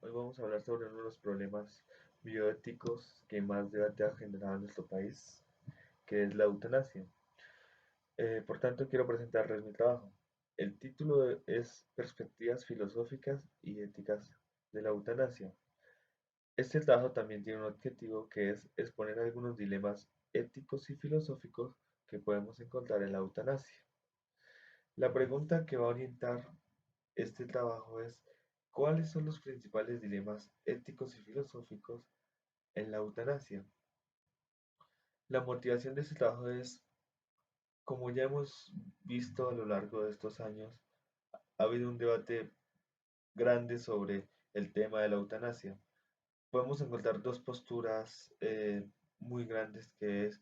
Hoy vamos a hablar sobre uno de los problemas bioéticos que más debate ha generado en nuestro país, que es la eutanasia. Por tanto, quiero presentarles mi trabajo. El título es Perspectivas filosóficas y éticas de la eutanasia. Este trabajo también tiene un objetivo que es exponer algunos dilemas éticos y filosóficos que podemos encontrar en la eutanasia. La pregunta que va a orientar este trabajo es: ¿cuáles son los principales dilemas éticos y filosóficos en la eutanasia? La motivación de este trabajo es, como ya hemos visto a lo largo de estos años, ha habido un debate grande sobre el tema de la eutanasia. Podemos encontrar dos posturas muy grandes, que es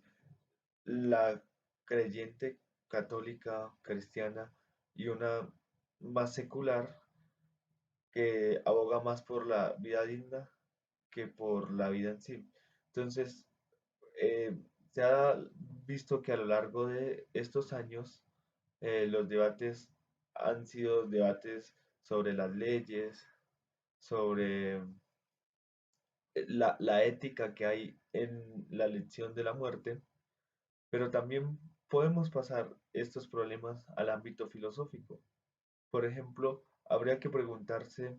la creyente católica cristiana y una más secular que aboga más por la vida digna que por la vida en sí. Entonces, eh, se ha visto que a lo largo de estos años los debates han sido debates sobre las leyes, sobre la ética que hay en la elección de la muerte, pero también podemos pasar estos problemas al ámbito filosófico. Por ejemplo, habría que preguntarse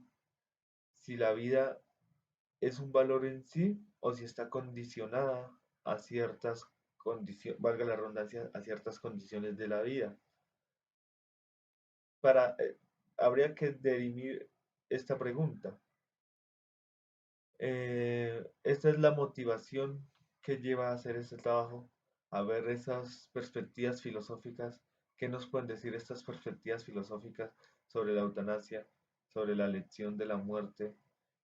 si la vida es un valor en sí o si está condicionada a ciertas condiciones, valga la redundancia, a ciertas condiciones de la vida. Para, habría que dirimir esta pregunta. Esta es la motivación que lleva a hacer este trabajo, a ver esas perspectivas filosóficas. ¿Qué nos pueden decir estas perspectivas filosóficas sobre la eutanasia, sobre la elección de la muerte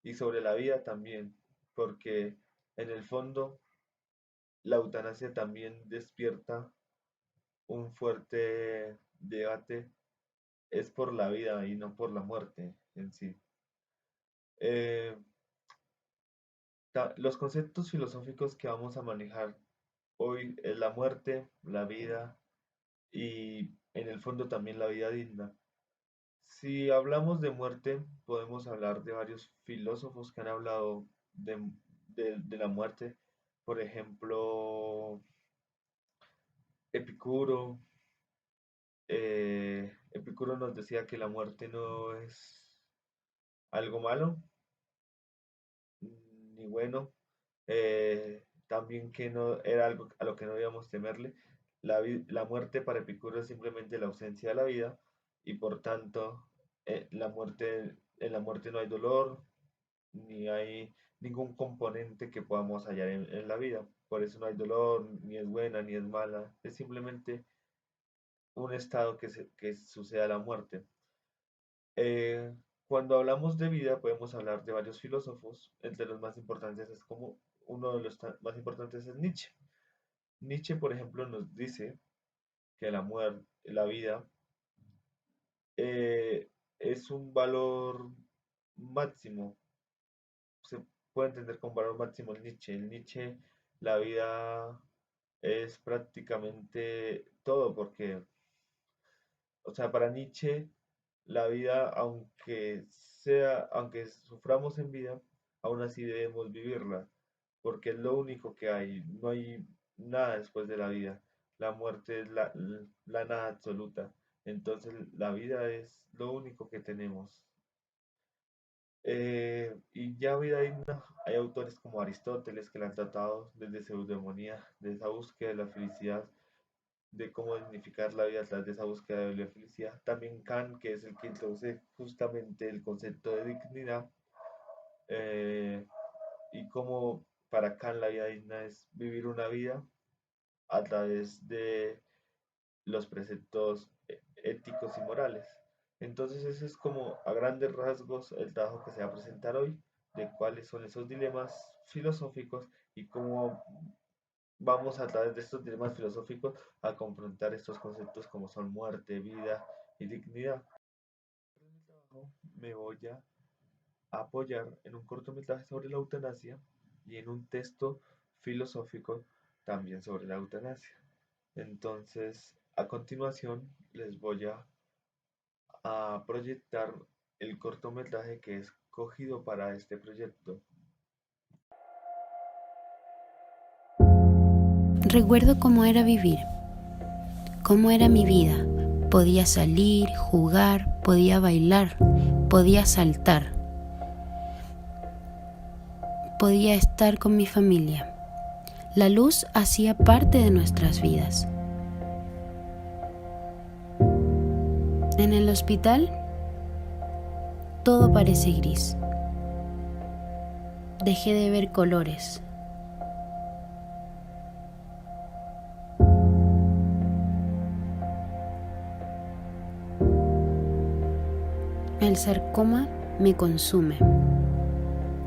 y sobre la vida también? Porque en el fondo la eutanasia también despierta un fuerte debate, es por la vida y no por la muerte en sí. Eh, los conceptos filosóficos que vamos a manejar hoy es la muerte, la vida y en el fondo también la vida digna. Si hablamos de muerte, podemos hablar de varios filósofos que han hablado de la muerte. Por ejemplo, Epicuro. Epicuro nos decía que la muerte no es algo malo ni bueno, también que no era algo a lo que no debíamos temerle. La muerte para Epicuro es simplemente la ausencia de la vida y por tanto en la muerte no hay dolor ni hay ningún componente que podamos hallar en la vida. Por eso no hay dolor, ni es buena ni es mala, es simplemente un estado que sucede a la muerte. Eh, Cuando hablamos de vida podemos hablar de varios filósofos, entre los más importantes es como uno de los más importantes es Nietzsche. Nietzsche, por ejemplo, nos dice que la muerte, la vida, eh, es un valor máximo, se puede entender como valor máximo en Nietzsche. En Nietzsche la vida es prácticamente todo, porque, o sea, para Nietzsche la vida, aunque suframos en vida, aún así debemos vivirla, porque es lo único que hay, no hay nada después de la vida. La muerte es la nada absoluta. Entonces la vida es lo único que tenemos. Y ya vida digna, hay autores como Aristóteles que la han tratado desde su eudemonía, de esa búsqueda de la felicidad, de cómo dignificar la vida a través de esa búsqueda de la felicidad. También Kant, que es el que introduce justamente el concepto de dignidad, eh, y cómo para Kant la vida digna es vivir una vida a través de los preceptos éticos y morales. Entonces ese es como a grandes rasgos el trabajo que se va a presentar hoy, de cuáles son esos dilemas filosóficos y cómo vamos a través de estos dilemas filosóficos a confrontar estos conceptos como son muerte, vida y dignidad. En mi trabajo me voy a apoyar en un cortometraje sobre la eutanasia y en un texto filosófico también sobre la eutanasia. Entonces, a continuación les voy a proyectar el cortometraje que he escogido para este proyecto. Recuerdo cómo era vivir, cómo era mi vida. Podía salir, jugar, podía bailar, podía saltar, podía estar con mi familia. La luz hacía parte de nuestras vidas. En el hospital, todo parece gris. Dejé de ver colores. El sarcoma me consume,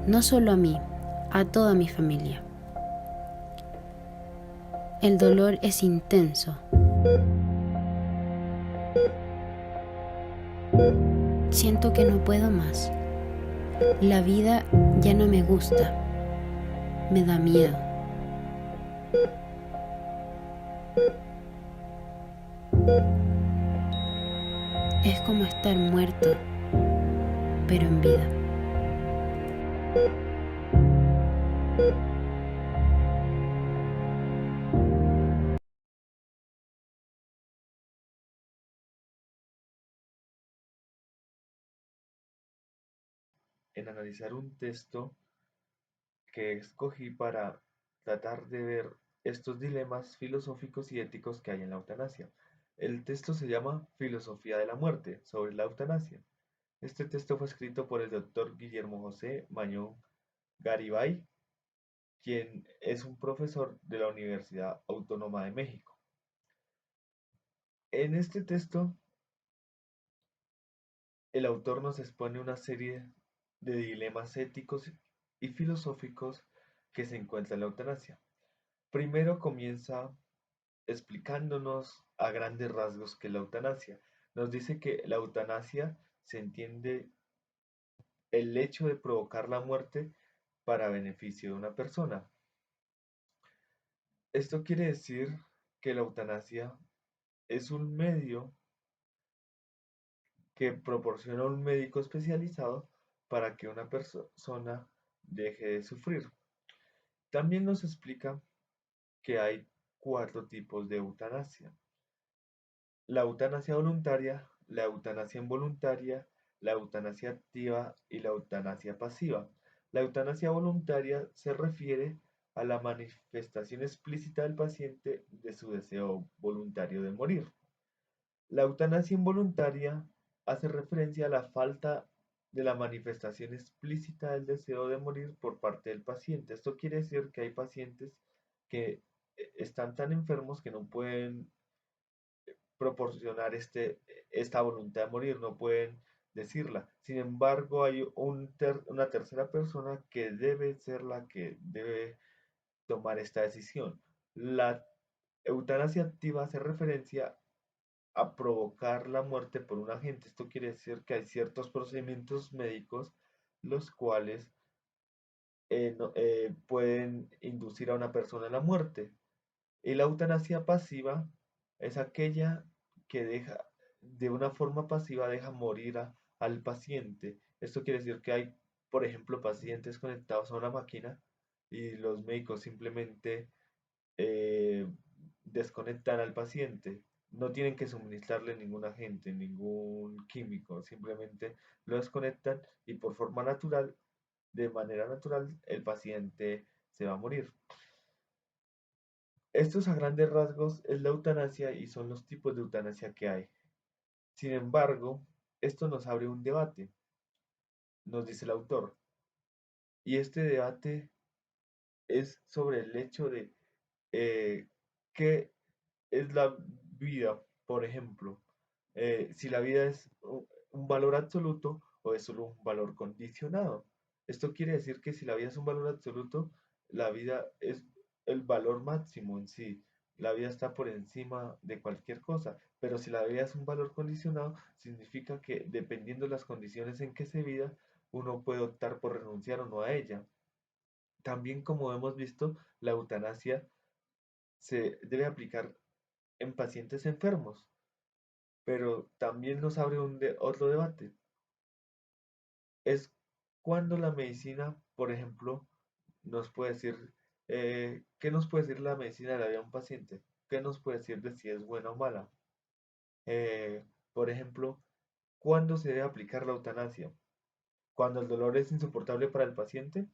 no solo a mí, a toda mi familia. El dolor es intenso. Siento que no puedo más. La vida ya no me gusta. Me da miedo. Es como estar muerto, pero en vida. En analizar un texto que escogí para tratar de ver estos dilemas filosóficos y éticos que hay en la eutanasia. El texto se llama Filosofía de la muerte sobre la eutanasia. Este texto fue escrito por el doctor Guillermo José Mañón Garibay, quien es un profesor de la Universidad Autónoma de México. En este texto, el autor nos expone una serie de dilemas éticos y filosóficos que se encuentra en la eutanasia. Primero comienza explicándonos a grandes rasgos qué es la eutanasia. Nos dice que la eutanasia se entiende el hecho de provocar la muerte para beneficio de una persona. Esto quiere decir que la eutanasia es un medio que proporciona un médico especializado para que una persona deje de sufrir. También nos explica que hay cuatro tipos de eutanasia: la eutanasia voluntaria, la eutanasia involuntaria, la eutanasia activa y la eutanasia pasiva. La eutanasia voluntaria se refiere a la manifestación explícita del paciente de su deseo voluntario de morir. La eutanasia involuntaria hace referencia a la falta de la manifestación explícita del deseo de morir por parte del paciente. Esto quiere decir que hay pacientes que están tan enfermos que no pueden proporcionar esta voluntad de morir, no pueden decirla. Sin embargo, hay una tercera persona que debe ser la que debe tomar esta decisión. La eutanasia activa hace referencia a provocar la muerte por un agente. Esto quiere decir que hay ciertos procedimientos médicos los cuales pueden inducir a una persona a la muerte. Y la eutanasia pasiva es aquella que deja, de una forma pasiva, deja morir al paciente. Esto quiere decir que hay, por ejemplo, pacientes conectados a una máquina y los médicos simplemente eh, desconectan al paciente. No tienen que suministrarle ningún agente, ningún químico, simplemente lo desconectan y por forma natural, de manera natural, el paciente se va a morir. Estos a grandes rasgos es la eutanasia y son los tipos de eutanasia que hay. Sin embargo, esto nos abre un debate, nos dice el autor, y este debate es sobre el hecho de qué es la vida, por ejemplo, si la vida es un valor absoluto o es solo un valor condicionado. Esto quiere decir que si la vida es un valor absoluto, la vida es el valor máximo en sí. La vida está por encima de cualquier cosa, pero si la vida es un valor condicionado, significa que dependiendo de las condiciones en que se viva, uno puede optar por renunciar o no a ella. También, como hemos visto, la eutanasia se debe aplicar en pacientes enfermos, pero también nos abre otro debate. es cuando la medicina, por ejemplo, nos puede decir, ¿qué nos puede decir la medicina de la vida de un paciente? ¿Qué nos puede decir de si es buena o mala? Eh, por ejemplo, ¿cuándo se debe aplicar la eutanasia? Cuando el dolor es insoportable para el paciente,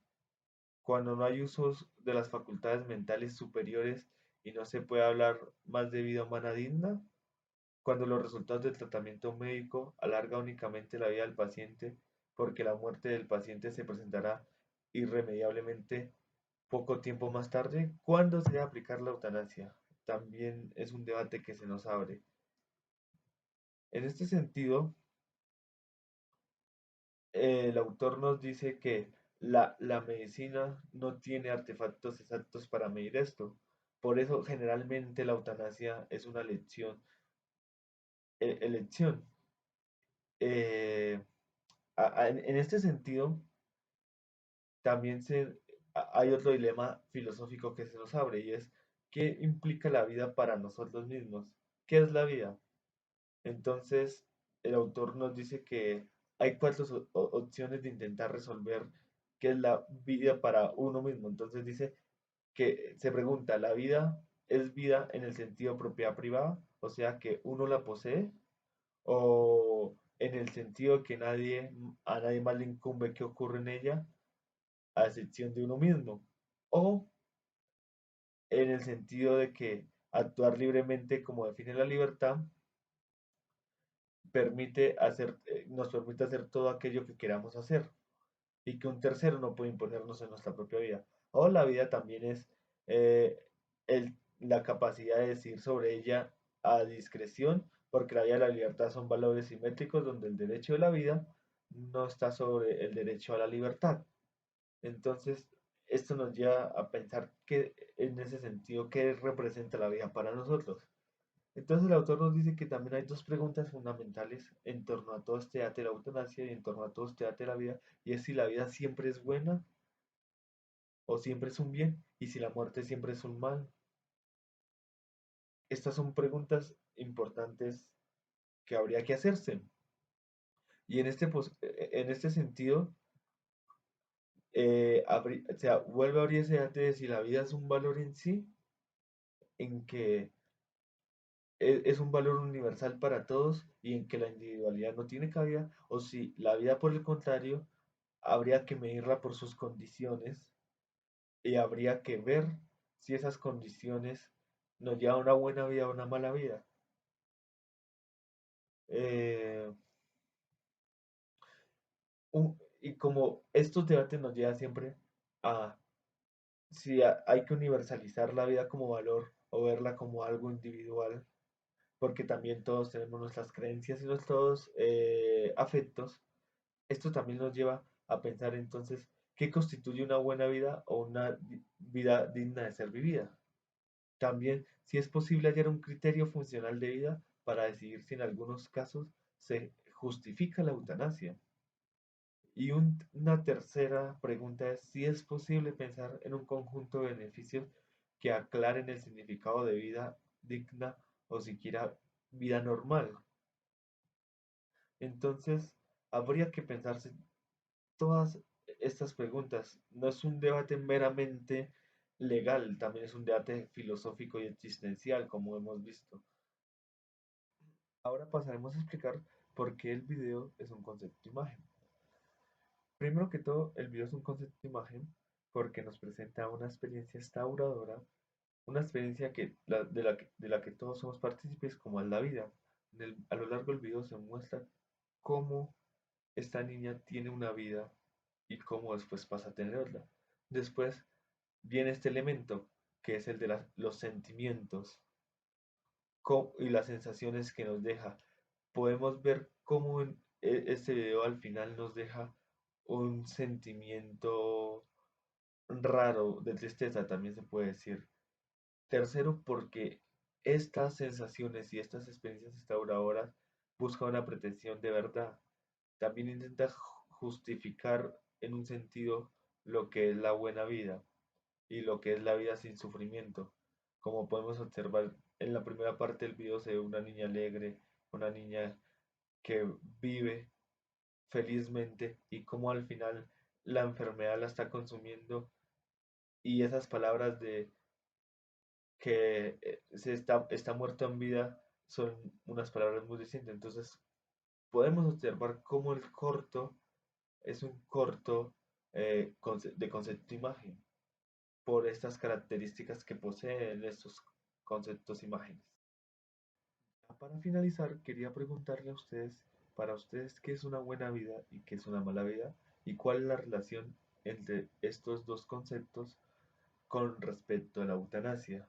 cuando no hay usos de las facultades mentales superiores y no se puede hablar más de vida humana digna, cuando los resultados del tratamiento médico alarga únicamente la vida del paciente porque la muerte del paciente se presentará irremediablemente poco tiempo más tarde, ¿cuándo se debe aplicar la eutanasia? También es un debate que se nos abre. En este sentido, el autor nos dice que la medicina no tiene artefactos exactos para medir esto. Por eso generalmente la eutanasia es una elección. Eh, en este sentido, también hay otro dilema filosófico que se nos abre y es ¿qué implica la vida para nosotros mismos? ¿Qué es la vida? Entonces, el autor nos dice que hay cuatro opciones de intentar resolver qué es la vida para uno mismo. Entonces dice que se pregunta, ¿la vida es vida en el sentido propiedad privada? O sea, que uno la posee, o en el sentido que a nadie más le incumbe qué ocurre en ella, a excepción de uno mismo. O en el sentido de que actuar libremente como define la libertad nos permite hacer todo aquello que queramos hacer y que un tercero no puede imponernos en nuestra propia vida. O la vida también es eh, la capacidad de decir sobre ella a discreción, porque la vida y la libertad son valores simétricos donde el derecho de la vida no está sobre el derecho a la libertad. Entonces, esto nos lleva a pensar que en ese sentido, ¿qué representa la vida para nosotros? Entonces el autor nos dice que también hay dos preguntas fundamentales en torno a todo este debate de la eutanasia y en torno a todo este debate de la vida, y es si la vida siempre es buena o siempre es un bien, y si la muerte siempre es un mal. Estas son preguntas importantes que habría que hacerse. Y en este sentido, o sea, vuelve a abrir ese debate de si la vida es un valor en sí, en que es un valor universal para todos y en que la individualidad no tiene cabida, o si la vida, por el contrario, habría que medirla por sus condiciones y habría que ver si esas condiciones nos llevan a una buena vida o una mala vida. Eh, y como estos debates nos llevan siempre a si hay que universalizar la vida como valor o verla como algo individual, porque también todos tenemos nuestras creencias y nuestros afectos. Esto también nos lleva a pensar entonces qué constituye una buena vida o una vida digna de ser vivida. También si es posible hallar un criterio funcional de vida para decidir si en algunos casos se justifica la eutanasia. Y una tercera pregunta es si es posible pensar en un conjunto de beneficios que aclaren el significado de vida digna o siquiera vida normal. Entonces, habría que pensarse todas estas preguntas. No es un debate meramente legal, también es un debate filosófico y existencial, como hemos visto. Ahora pasaremos a explicar por qué el video es un concepto imagen. Primero que todo, el video es un concepto imagen porque nos presenta una experiencia restauradora, una experiencia de la que todos somos partícipes, como es la vida. A lo largo del video se muestra cómo esta niña tiene una vida y cómo después pasa a tenerla. Después viene este elemento, que es el de los sentimientos y las sensaciones que nos deja. Podemos ver cómo en este video al final nos deja un sentimiento raro de tristeza, también se puede decir. Tercero, porque estas sensaciones y estas experiencias restauradoras buscan una pretensión de verdad. También intenta justificar en un sentido lo que es la buena vida y lo que es la vida sin sufrimiento. Como podemos observar en la primera parte del video se ve una niña alegre, una niña que vive felizmente y cómo al final la enfermedad la está consumiendo y esas palabras de que está muerto en vida son unas palabras muy distintas. Entonces podemos observar cómo el corto es un corto de concepto imagen por estas características que poseen estos conceptos imágenes. Para finalizar, quería preguntarle a ustedes, para ustedes, ¿qué es una buena vida y qué es una mala vida? ¿Y cuál es la relación entre estos dos conceptos con respecto a la eutanasia?